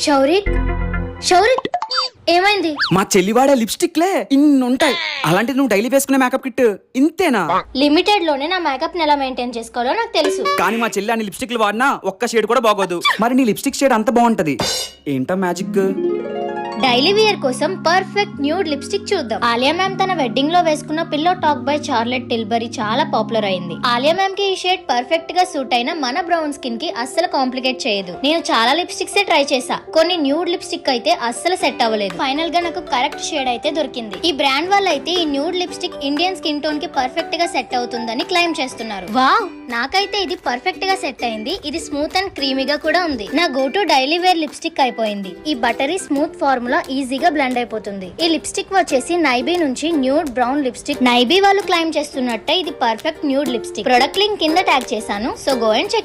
షౌరిక్ షౌరిక్ ఏమైంది? మా చెల్లి వాడే లిప్స్టిక్లే ఇన్ని ఉంటాయి, అలాంటిది నువ్వు డైలీ వేసుకునే మేకప్ కిట్ ఇంతేనా? లిమిటెడ్ లోనే నా మేకప్ ని ఎలా మెయింటైన్ చేసుకోవాలో నాకు తెలుసు. కానీ మా చెల్లి అన్ని లిప్స్టిక్లు వాడినా ఒక్క షేడ్ కూడా బాగోదు. మరి నీ లిప్స్టిక్ షేడ్ అంత బాగుంటది ఏంటో మ్యాజిక్? డైలీ వేర్ కోసం పర్ఫెక్ట్ న్యూడ్ లిప్స్టిక్ చూద్దాం. ఆలియా మ్యామ్ తన వెడ్డింగ్ లో వేసుకున్న పిల్లో టాక్ బై చార్లెట్ టిల్బరీ చాలా పాపులర్ అయింది. ఆలియా మ్యామ్ కి ఈ షేడ్ పర్ఫెక్ట్ గా సూట్ అయిన మన బ్రౌన్ స్కిన్ కి అస్సలు కాంప్లికేట్ చేయదు. నేను చాలా లిప్స్టిక్స్ ట్రై చేసా, కొన్ని న్యూడ్ లిప్స్టిక్ అయితే అస్సలు సెట్ అవ్వలేదు. ఫైనల్ గా నాకు కరెక్ట్ షేడ్ అయితే దొరికింది. ఈ బ్రాండ్ వాళ్ళు అయితే ఈ nude lipstick Indian skin tone కి పర్ఫెక్ట్ గా సెట్ అవుతుందని క్లెయిమ్ చేస్తున్నారు. వావ్, నాకైతే ఇది పర్ఫెక్ట్ గా సెట్ అయింది. ఇది స్మూత్ అండ్ క్రీమీగా కూడా ఉంది. నా go to daily wear lipstick అయిపోయింది. ఈ బటరీ స్మూత్ ఫార్ములా ఈజీగా బ్లెండ్ అయిపోతుంది. ఈ లిప్స్టిక్ వచ్చేసి నైబీ నుంచి న్యూడ్ బ్రౌన్ లిప్స్టిక్. నైబీ వాళ్ళు క్లెయిమ్ చేస్తున్నట్టే ఇది perfect nude lipstick. Product link కింద ట్యాగ్ చేశాను, సో గో అండ్ చెక్.